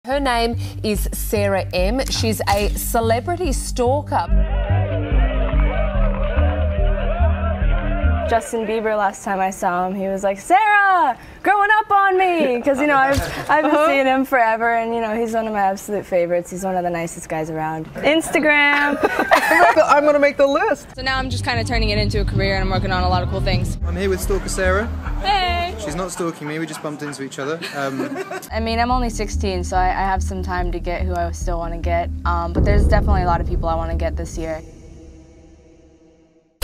Her name is Sarah M. She's a celebrity stalker. Justin Bieber, last time I saw him, he was like, "Sarah, growing up on me," because you know I've been seeing him forever, and you know he's one of my absolute favorites. He's one of the nicest guys around. Instagram. I'm gonna make the list. So now I'm just kind of turning it into a career, and I'm working on a lot of cool things. I'm here with Stalker Sarah. Hey. She's not stalking me. We just bumped into each other. I mean, I'm only 16, so I have some time to get who I still want to get. But there's definitely a lot of people I want to get this year.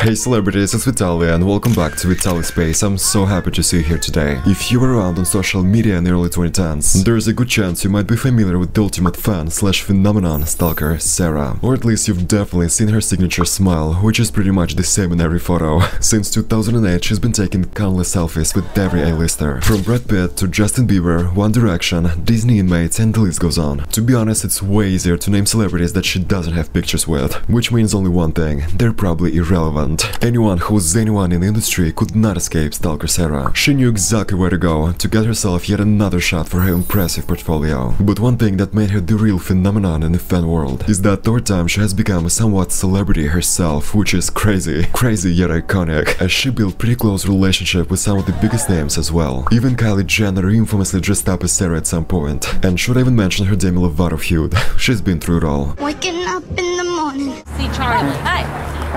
Hey celebrities, it's Vitaly and welcome back to Vitaly Space. I'm so happy to see you here today. If you were around on social media in the early 2010s, there's a good chance you might be familiar with the ultimate fan slash phenomenon stalker Sarah. Or at least you've definitely seen her signature smile, which is pretty much the same in every photo. Since 2008 she's been taking countless selfies with every A-lister. From Brad Pitt to Justin Bieber, One Direction, Disney inmates, and the list goes on. To be honest, it's way easier to name celebrities that she doesn't have pictures with, which means only one thing: they're probably irrelevant. Anyone who's anyone in the industry could not escape stalker Sarah. She knew exactly where to go to get herself yet another shot for her impressive portfolio. But one thing that made her the real phenomenon in the fan world is that over time she has become a somewhat celebrity herself, which is crazy yet iconic, as she built pretty close relationship with some of the biggest names as well. Even Kylie Jenner infamously dressed up as Sarah at some point. And should I even mention her Demi Lovato feud? She's been through it all. Waking up in the morning. See Charlie. Hi.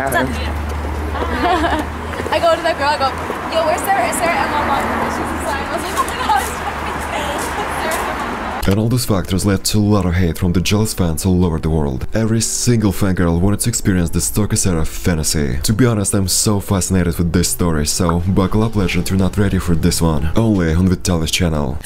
What's up? I go to that girl, I go, "Yo, where's Sarah? Is Sarah at my mom?" And she's inside. I was like, "Oh my gosh, Sarah's at my mom." And all those factors led to a lot of hate from the jealous fans all over the world. Every single fangirl wanted to experience the stalker Sarah fantasy. To be honest, I'm so fascinated with this story, so buckle up legend, you're not ready for this one. Only on Vitaly's channel.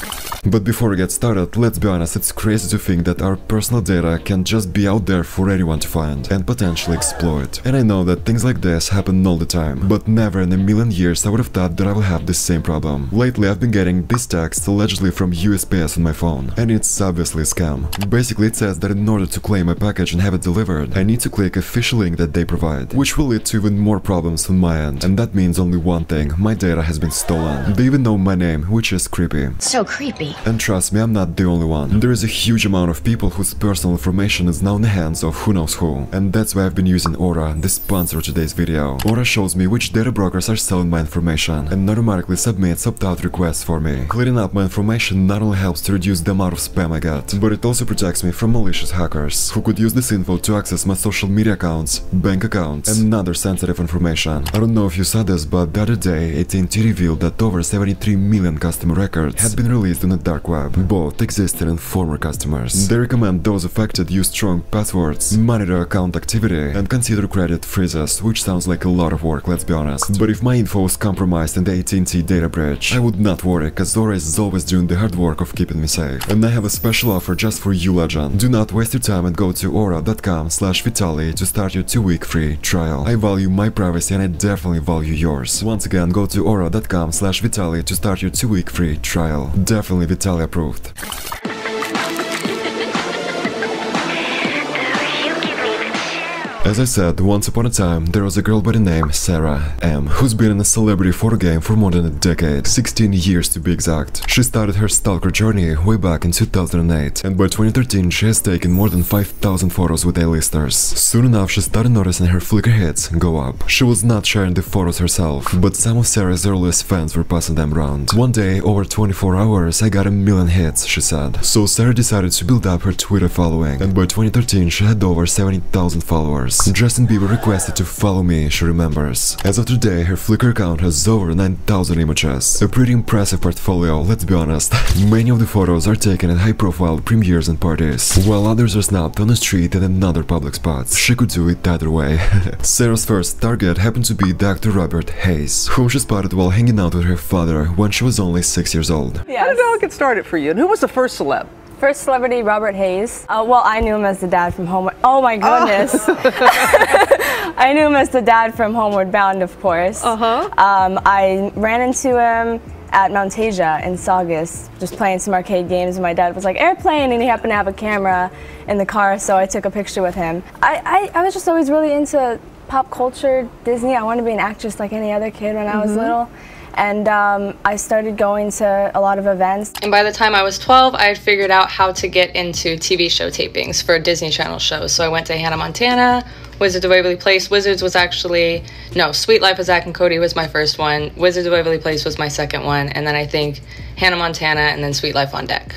But before we get started, let's be honest, it's crazy to think that our personal data can just be out there for anyone to find and potentially exploit. And I know that things like this happen all the time, but never in a million years I would have thought that I would have the same problem. Lately I've been getting this text allegedly from USPS on my phone, and it's obviously a scam. Basically it says that in order to claim my package and have it delivered, I need to click a phishing link that they provide, which will lead to even more problems on my end. And that means only one thing: my data has been stolen. They even know my name, which is creepy. So creepy. And trust me, I'm not the only one. There is a huge amount of people whose personal information is now in the hands of who knows who. And that's why I've been using Aura, the sponsor of today's video. Aura shows me which data brokers are selling my information and automatically submits opt-out requests for me. Clearing up my information not only helps to reduce the amount of spam I get, but it also protects me from malicious hackers who could use this info to access my social media accounts, bank accounts, and other sensitive information. I don't know if you saw this, but the other day AT&T revealed that over 73 million customer records had been released on the dark web. Both existing and former customers. They recommend those affected use strong passwords, monitor account activity, and consider credit freezes, which sounds like a lot of work, let's be honest. But if my info is compromised in the AT&T data breach, I would not worry, cause Aura is always doing the hard work of keeping me safe. And I have a special offer just for you, legend. Do not waste your time and go to aura.com/Vitaly to start your 2-week free trial. I value my privacy and I definitely value yours. Once again, go to aura.com/Vitaly to start your 2-week free trial. Definitely Vitaly approved. As I said, once upon a time, there was a girl by the name Sarah M, who's been in a celebrity photo game for more than a decade, 16 years to be exact. She started her stalker journey way back in 2008, and by 2013 she has taken more than 5,000 photos with A-listers. Soon enough she started noticing her Flickr hits go up. She was not sharing the photos herself, but some of Sarah's earliest fans were passing them around. One day, over 24 hours, I got 1 million hits, she said. So Sarah decided to build up her Twitter following, and by 2013 she had over 70,000 followers. Justin Bieber requested to follow me, she remembers. As of today, her Flickr account has over 9,000 images. A pretty impressive portfolio, let's be honest. Many of the photos are taken at high-profile premieres and parties, while others are snapped on the street and in other public spots. She could do it either way. Sarah's first target happened to be the actor Robert Hayes, whom she spotted while hanging out with her father when she was only 6 years old. Yes. How did it all get started for you? And who was the first celeb? First celebrity, Robert Hayes. Well, I knew him as the dad from Homeward. Oh my goodness. I knew him as the dad from Homeward Bound, of course. I ran into him at Mount Asia in Saugus, just playing some arcade games, and my dad was like, "Airplane," and he happened to have a camera in the car, so I took a picture with him. I was just always really into pop culture, Disney. I wanted to be an actress like any other kid when I was little. and I started going to a lot of events. And by the time I was 12, I had figured out how to get into TV show tapings for Disney Channel shows. So I went to Hannah Montana, Wizards of Waverly Place. Wizards was actually, no, Sweet Life of Zack and Cody was my first one. Wizards of Waverly Place was my second one. And then I think Hannah Montana and then Sweet Life on deck.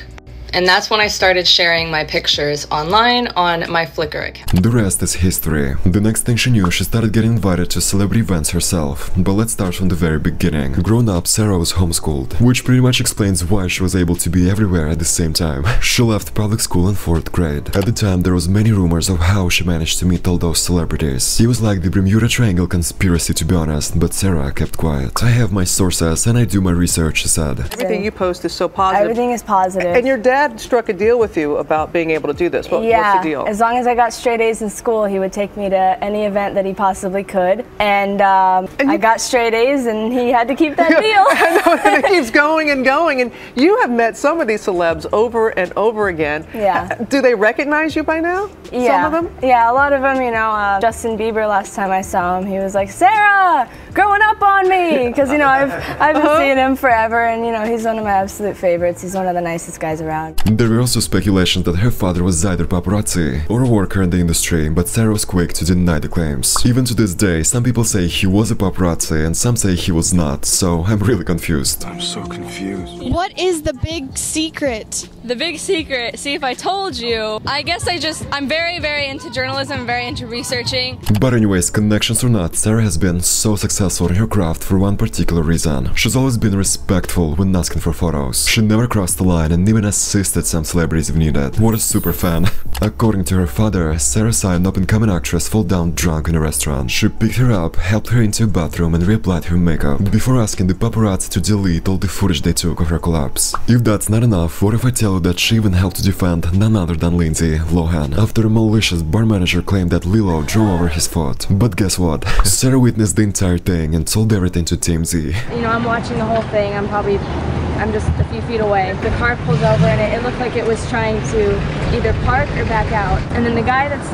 And that's when I started sharing my pictures online on my Flickr account. The rest is history. The next thing she knew, she started getting invited to celebrity events herself. But let's start from the very beginning. Grown up, Sarah was homeschooled, which pretty much explains why she was able to be everywhere at the same time. She left public school in 4th grade. At the time, there was many rumors of how she managed to meet all those celebrities. It was like the Bermuda Triangle conspiracy, to be honest, but Sarah kept quiet. I have my sources and I do my research, she said. Everything you post is so positive. Everything is positive. And your dad struck a deal with you about being able to do this. What's the deal? As long as I got straight A's in school, he would take me to any event that he possibly could. And I got straight A's, and he had to keep that deal. I know, and it keeps going and going. And you have met some of these celebs over and over again. Yeah. Do they recognize you by now? Yeah. Some of them? Yeah, a lot of them, you know. Justin Bieber, last time I saw him, he was like, "Sarah, growing up on me." Because, you know, I've been seeing him forever, and, you know, he's one of my absolute favorites. He's one of the nicest guys around. There were also speculations that her father was either paparazzi or a worker in the industry, but Sarah was quick to deny the claims. Even to this day, some people say he was a paparazzi and some say he was not, so I'm really confused. I'm so confused. What is the big secret? The big secret, see if I told you. I guess I'm very, very into journalism, very into researching. But anyways, connections or not, Sarah has been so successful in her craft for one particular reason. She's always been respectful when asking for photos. She never crossed the line and even assisted some celebrities if needed. What a super fan. According to her father, Sarah saw an up-and-coming actress fall down drunk in a restaurant. She picked her up, helped her into a bathroom and reapplied her makeup, before asking the paparazzi to delete all the footage they took of her collapse. If that's not enough, what if I tell you that she even helped to defend none other than Lindsay Lohan, after a malicious bar manager claimed that Lilo drove over his foot. But guess what? Sarah witnessed the entire thing and told everything to TMZ. You know, I'm watching the whole thing. I'm just a few feet away. The car pulls over and it looked like it was trying to either park or back out. And then the guy that's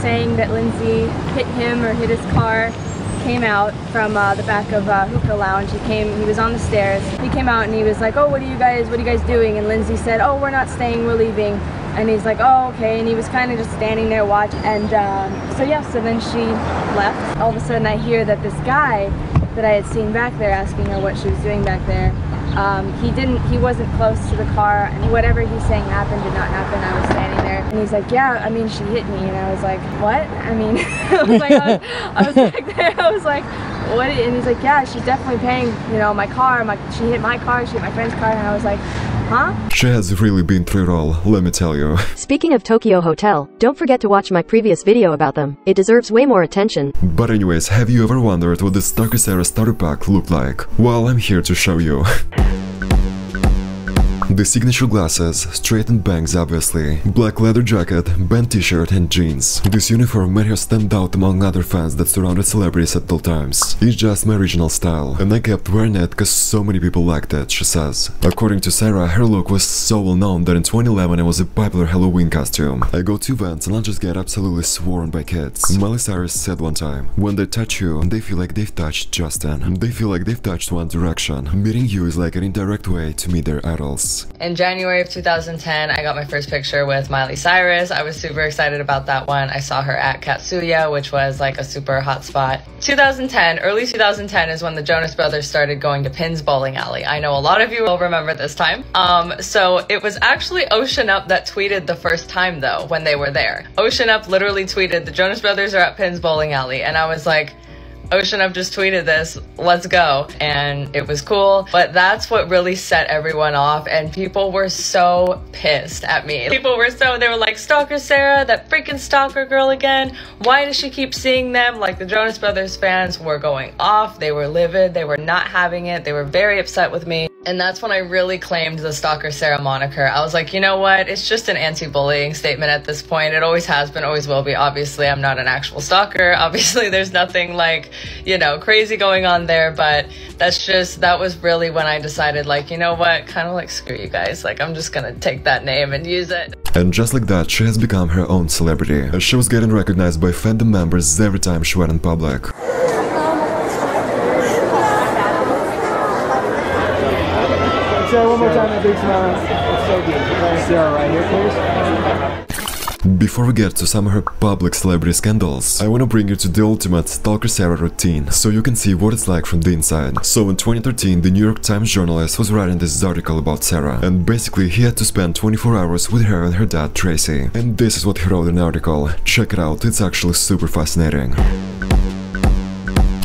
saying that Lindsay hit him or hit his car came out from the back of Hookah Lounge. He was on the stairs. He came out and he was like, "Oh, what are you guys doing?" And Lindsay said, "Oh, we're not staying, we're leaving." And he's like, "Oh, okay." And he was kind of just standing there watching. And so then she left. All of a sudden I hear that this guy that I had seen back there asking her what she was doing back there, he wasn't close to the car, and whatever he's saying happened did not happen. I was standing there and he's like, "Yeah, I mean, she hit me." And I was like, "What?" I mean, I was back there, I was like, "What?" And he's like, "Yeah, she's definitely paying, you know, my car, she hit my car, she hit my friend's car." And I was like, "Huh?" She has really been through it all, let me tell you. Speaking of Tokyo Hotel, don't forget to watch my previous video about them. It deserves way more attention. But anyways, have you ever wondered what the Stalker Sarah starter pack looked like? Well, I'm here to show you. The signature glasses, straightened bangs obviously, black leather jacket, band t-shirt and jeans. This uniform made her stand out among other fans that surrounded celebrities at all times. It's just my original style, and I kept wearing it cause so many people liked it, she says. According to Sarah, her look was so well known that in 2011 it was a popular Halloween costume. I go to events and I'll just get absolutely sworn by kids. Miley Cyrus said one time, "When they touch you, they feel like they've touched Justin. They feel like they've touched One Direction. Meeting you is like an indirect way to meet their idols." In January of 2010, I got my first picture with Miley Cyrus. I was super excited about that one. I saw her at Katsuya, which was like a super hot spot. 2010, early 2010 is when the Jonas Brothers started going to Pins Bowling Alley. I know a lot of you will remember this time. So it was actually Ocean Up that tweeted the first time though, when they were there. Ocean Up literally tweeted, "The Jonas Brothers are at Pins Bowling Alley." And I was like, Ocean Up just tweeted this, let's go. And it was cool, but that's what really set everyone off, and people were so pissed at me. They were like, "Stalker Sarah, that freaking stalker girl again. Why does she keep seeing them?" Like, the Jonas Brothers fans were going off, they were livid, they were not having it, they were very upset with me. And that's when I really claimed the Stalker Sarah moniker. I was like, you know what, it's just an anti-bullying statement at this point. It always has been, always will be. Obviously, I'm not an actual stalker. Obviously, there's nothing like, you know, crazy going on there, but that was really when I decided, like, you know what, kind of like, screw you guys. Like, I'm just gonna take that name and use it. And just like that, she has become her own celebrity. She was getting recognized by fandom members every time she went in public. Sarah, one more time, that big smile. That's so good. Sarah, right here, please. Before we get to some of her public celebrity scandals, I want to bring you to the ultimate Stalker Sarah routine, so you can see what it's like from the inside. So in 2013, the New York Times journalist was writing this article about Sarah, and basically he had to spend 24 hours with her and her dad Tracy. And this is what he wrote in the article. Check it out, it's actually super fascinating.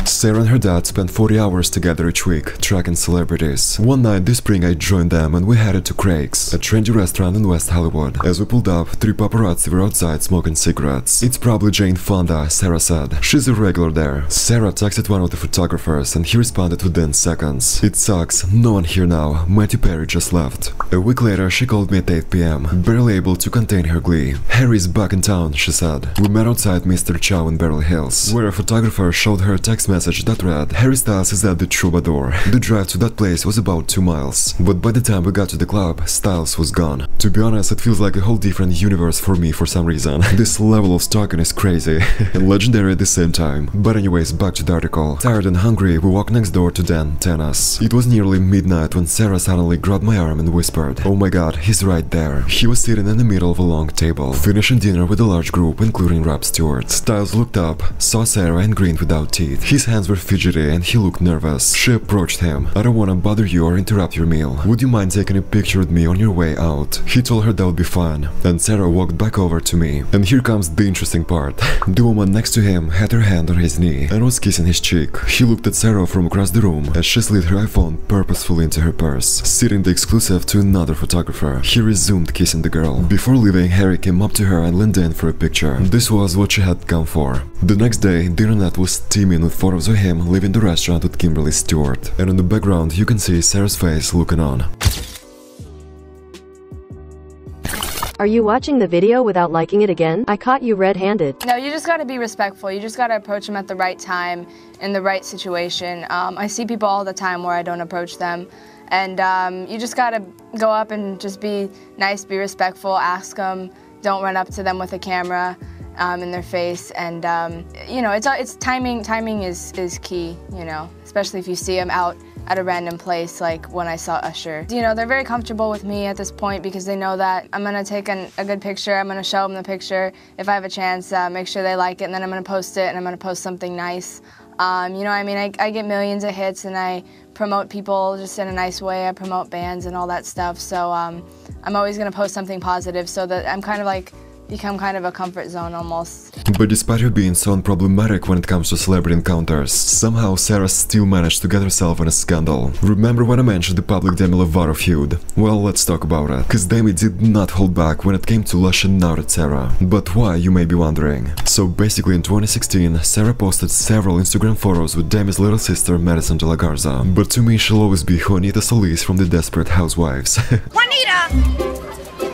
Sarah and her dad spent 40 hours together each week, tracking celebrities. One night this spring I joined them and we headed to Craig's, a trendy restaurant in West Hollywood. As we pulled up, 3 paparazzi were outside smoking cigarettes. It's probably Jane Fonda, Sarah said. She's a regular there. Sarah texted one of the photographers and he responded within seconds. It sucks, no one here now, Matthew Perry just left. A week later she called me at 8 PM, barely able to contain her glee. Harry's back in town, she said. We met outside Mr. Chow in Beverly Hills, where a photographer showed her a text message that read, Harry Styles is at the Troubadour. The drive to that place was about 2 miles, but by the time we got to the club, Styles was gone. To be honest, it feels like a whole different universe for me for some reason. This level of stalking is crazy and legendary at the same time. But anyways, back to the article. Tired and hungry, we walked next door to Dan Tennis. It was nearly midnight when Sarah suddenly grabbed my arm and whispered, oh my god, he's right there. He was sitting in the middle of a long table, finishing dinner with a large group including Rob Stewart. Styles looked up, saw Sarah and grinned without teeth. His hands were fidgety and he looked nervous. She approached him. I don't want to bother you or interrupt your meal. Would you mind taking a picture with me on your way out? He told her that would be fine. And Sarah walked back over to me. And here comes the interesting part. The woman next to him had her hand on his knee and was kissing his cheek. He looked at Sarah from across the room as she slid her iPhone purposefully into her purse, sitting the exclusive to another photographer. He resumed kissing the girl. Before leaving, Harry came up to her and leaned in for a picture. This was what she had come for. The next day, the internet was steaming with photos of him leaving the restaurant with Kimberly Stewart, and in the background you can see Sarah's face looking on. Are you watching the video without liking it again? I caught you red-handed. No, you just gotta be respectful. You just gotta approach them at the right time, in the right situation. I see people all the time where I don't approach them. And you just gotta go up and just be nice, be respectful, ask them. Don't run up to them with a camera in their face. And you know, it's timing. Timing is key, you know, especially if you see them out at a random place like when I saw Usher. You know, they're very comfortable with me at this point because they know that I'm gonna take a good picture, I'm gonna show them the picture. If I have a chance, make sure they like it, and then I'm gonna post it, and I'm gonna post something nice. You know, I mean, I get millions of hits and I promote people just in a nice way. I promote bands and all that stuff. So I'm always gonna post something positive so that I'm kind of like, become kind of a comfort zone almost. But despite her being so unproblematic when it comes to celebrity encounters, somehow Sarah still managed to get herself in a scandal. Remember when I mentioned the public Demi Lovato feud? Well, let's talk about it. Cause Demi did not hold back when it came to lashing out at Sarah. But why, you may be wondering. So basically in 2016, Sarah posted several Instagram photos with Demi's little sister Madison de la Garza. But to me she'll always be Juanita Solis from the Desperate Housewives. Juanita!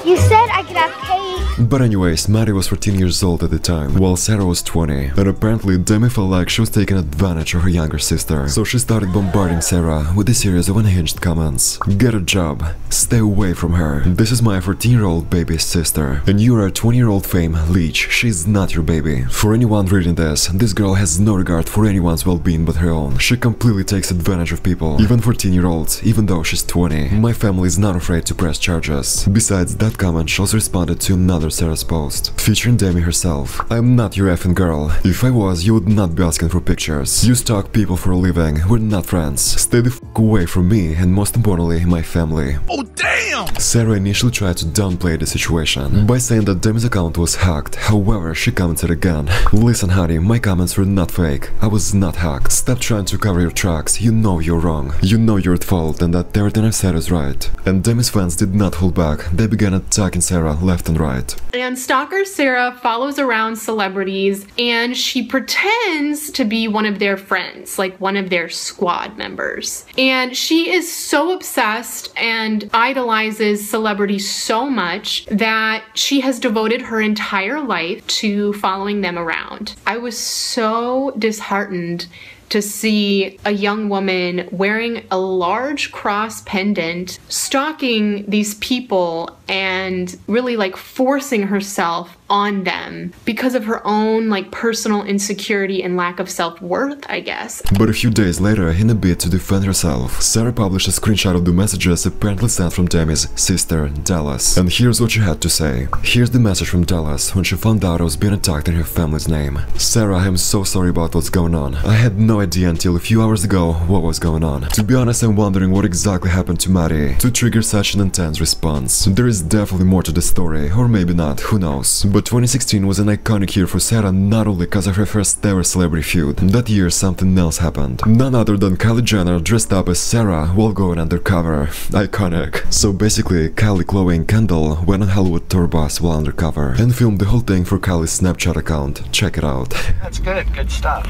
You said I could have cake. But anyways, Maddie was 14 years old at the time, while Sarah was 20, and apparently Demi felt like she was taking advantage of her younger sister, so she started bombarding Sarah with a series of unhinged comments. Get a job, stay away from her, this is my 14-year-old baby's sister, and you are a 20-year-old fame leech, she's not your baby. For anyone reading this girl has no regard for anyone's well-being but her own. She completely takes advantage of people, even 14-year-olds, even though she's 20. My family is not afraid to press charges. Besides, that comment she also responded to another Sarah's post, featuring Demi herself. I'm not your effing girl. If I was, you would not be asking for pictures. You stalk people for a living. We're not friends. Stay the f*** away from me and most importantly, my family. Oh damn! Sarah initially tried to downplay the situation by saying that Demi's account was hacked. However, she commented again. Listen honey, my comments were not fake. I was not hacked. Stop trying to cover your tracks. You know you're wrong. You know you're at fault and that everything I've said is right. And Demi's fans did not hold back. They began attacking Sarah left and right. And stalker Sarah follows around celebrities and she pretends to be one of their friends, like one of their squad members. And she is so obsessed and idolizes celebrities so much that she has devoted her entire life to following them around. I was so disheartened to see a young woman wearing a large cross pendant, stalking these people and really like forcing herself on them because of her own like personal insecurity and lack of self-worth, I guess. But a few days later, in a bid to defend herself, Sarah published a screenshot of the messages apparently sent from Demi's sister, Dallas. And here's what she had to say. Here's the message from Dallas when she found out I was being attacked in her family's name. Sarah, I am so sorry about what's going on. I had no idea until a few hours ago what was going on. To be honest, I'm wondering what exactly happened to Maddie to trigger such an intense response. There is definitely more to the story, or maybe not, who knows. But 2016 was an iconic year for Sarah, not only because of her first ever celebrity feud. That year something else happened. None other than Kylie Jenner dressed up as Sarah while going undercover. Iconic. So basically, Kylie, Chloe and Kendall went on Hollywood tour bus while undercover and filmed the whole thing for Kylie's Snapchat account. Check it out. That's good stuff.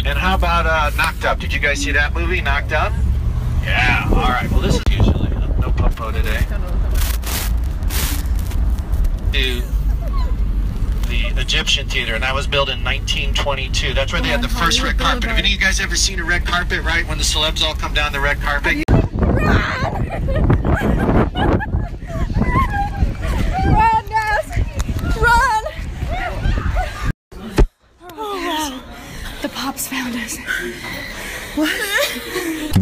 And how about Knocked Up? Did you guys see that movie, Knocked Up? Yeah, alright. Well, this is usually no popo today. To the Egyptian Theater, and that was built in 1922. That's where they had the first red carpet. Have any of you guys ever seen a red carpet, right? When the celebs all come down the red carpet? Run, guys! Run! Oh, wow. The Pops found us.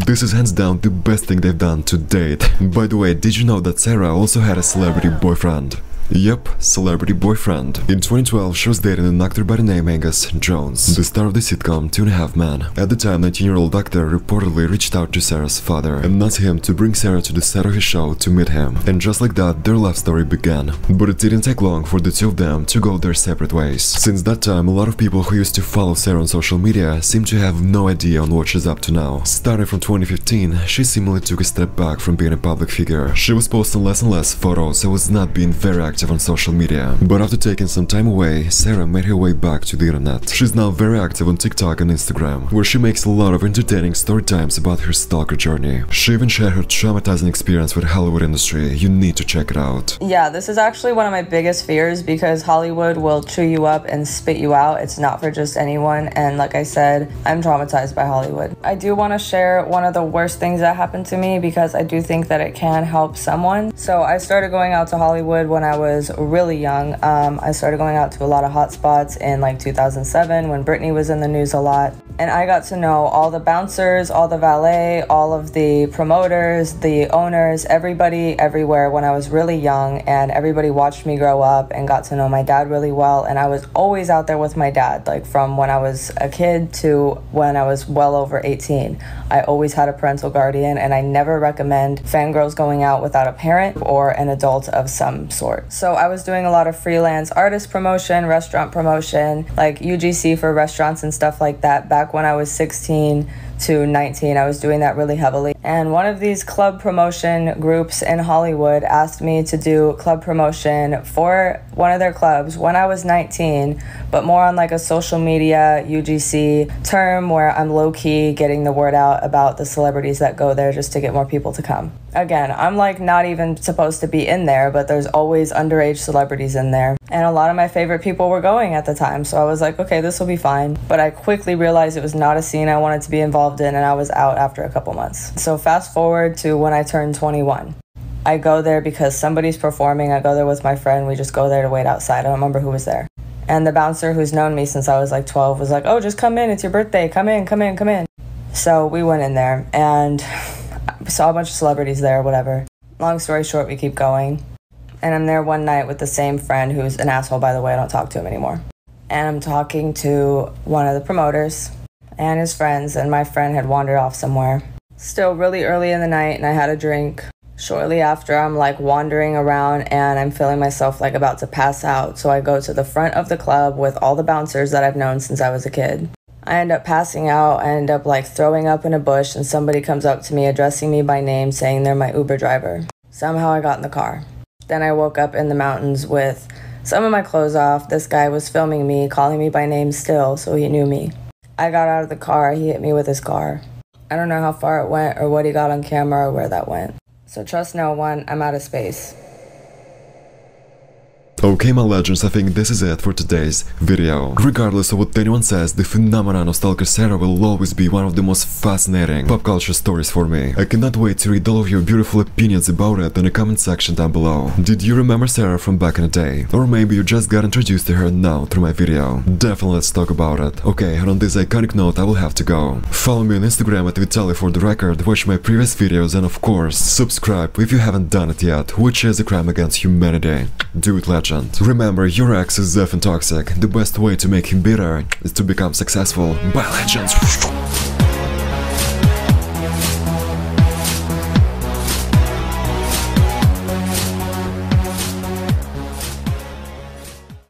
This is hands down the best thing they've done to date. By the way, did you know that Sarah also had a celebrity boyfriend? Yep, celebrity boyfriend. In 2012, she was dating an actor by the name Angus Jones, the star of the sitcom 2.5 Men. At the time, 19-year-old actor reportedly reached out to Sarah's father and asked him to bring Sarah to the set of his show to meet him. And just like that, their love story began. But it didn't take long for the two of them to go their separate ways. Since that time, a lot of people who used to follow Sarah on social media seem to have no idea on what she's up to now. Starting from 2015, she seemingly took a step back from being a public figure. She was posting less and less photos and was not being very active on social media. But after taking some time away, Sarah made her way back to the internet. She's now very active on TikTok and Instagram, where she makes a lot of entertaining story times about her stalker journey. She even shared her traumatizing experience with the Hollywood industry. You need to check it out. Yeah, this is actually one of my biggest fears because Hollywood will chew you up and spit you out. It's not for just anyone, and like I said, I'm traumatized by Hollywood. I do want to share one of the worst things that happened to me because I do think that it can help someone. So I started going out to Hollywood when I was really young. I started going out to a lot of hot spots in like 2007 when Britney was in the news a lot. And I got to know all the bouncers, all the valet, all of the promoters, the owners, everybody everywhere when I was really young, and everybody watched me grow up and got to know my dad really well. And I was always out there with my dad, like from when I was a kid to when I was well over 18. I always had a parental guardian, and I never recommend fangirls going out without a parent or an adult of some sort. So I was doing a lot of freelance artist promotion, restaurant promotion, like UGC for restaurants and stuff like that. Back when I was 16 to 19, I was doing that really heavily. And one of these club promotion groups in Hollywood asked me to do club promotion for one of their clubs when I was 19, but more on like a social media UGC term where I'm low-key getting the word out about the celebrities that go there just to get more people to come. Again, I'm like not even supposed to be in there, but there's always underage celebrities in there. And a lot of my favorite people were going at the time, so I was like, okay, this will be fine. But I quickly realized it was not a scene I wanted to be involved in, and I was out after a couple months. So fast forward to when I turned 21. I go there because somebody's performing. I go there with my friend. We just go there to wait outside. I don't remember who was there. And the bouncer, who's known me since I was like 12, was like, oh, just come in. It's your birthday. Come in, come in, come in. So we went in there and saw a bunch of celebrities there, whatever. Long story short, we keep going. And I'm there one night with the same friend who's an asshole, by the way. I don't talk to him anymore. And I'm talking to one of the promoters and his friends, and my friend had wandered off somewhere. Still really early in the night, and I had a drink. Shortly after, I'm like wandering around and I'm feeling myself like about to pass out. So I go to the front of the club with all the bouncers that I've known since I was a kid. I end up passing out. I end up like throwing up in a bush, and somebody comes up to me addressing me by name, saying they're my Uber driver. Somehow I got in the car. Then I woke up in the mountains with some of my clothes off. This guy was filming me, calling me by name still, so he knew me. I got out of the car. He hit me with his car. I don't know how far it went or what he got on camera or where that went. So trust no one, I'm out of space. Okay, my legends, I think this is it for today's video. Regardless of what anyone says, the phenomenon of Stalker Sarah will always be one of the most fascinating pop culture stories for me. I cannot wait to read all of your beautiful opinions about it in the comment section down below. Did you remember Sarah from back in the day? Or maybe you just got introduced to her now through my video? Definitely let's talk about it. Okay, and on this iconic note I will have to go. Follow me on Instagram at Vitaly for the record, watch my previous videos, and of course, subscribe if you haven't done it yet, which is a crime against humanity. Do it, legend. Remember, your ex is effing toxic. The best way to make him bitter is to become successful. Bye, legends!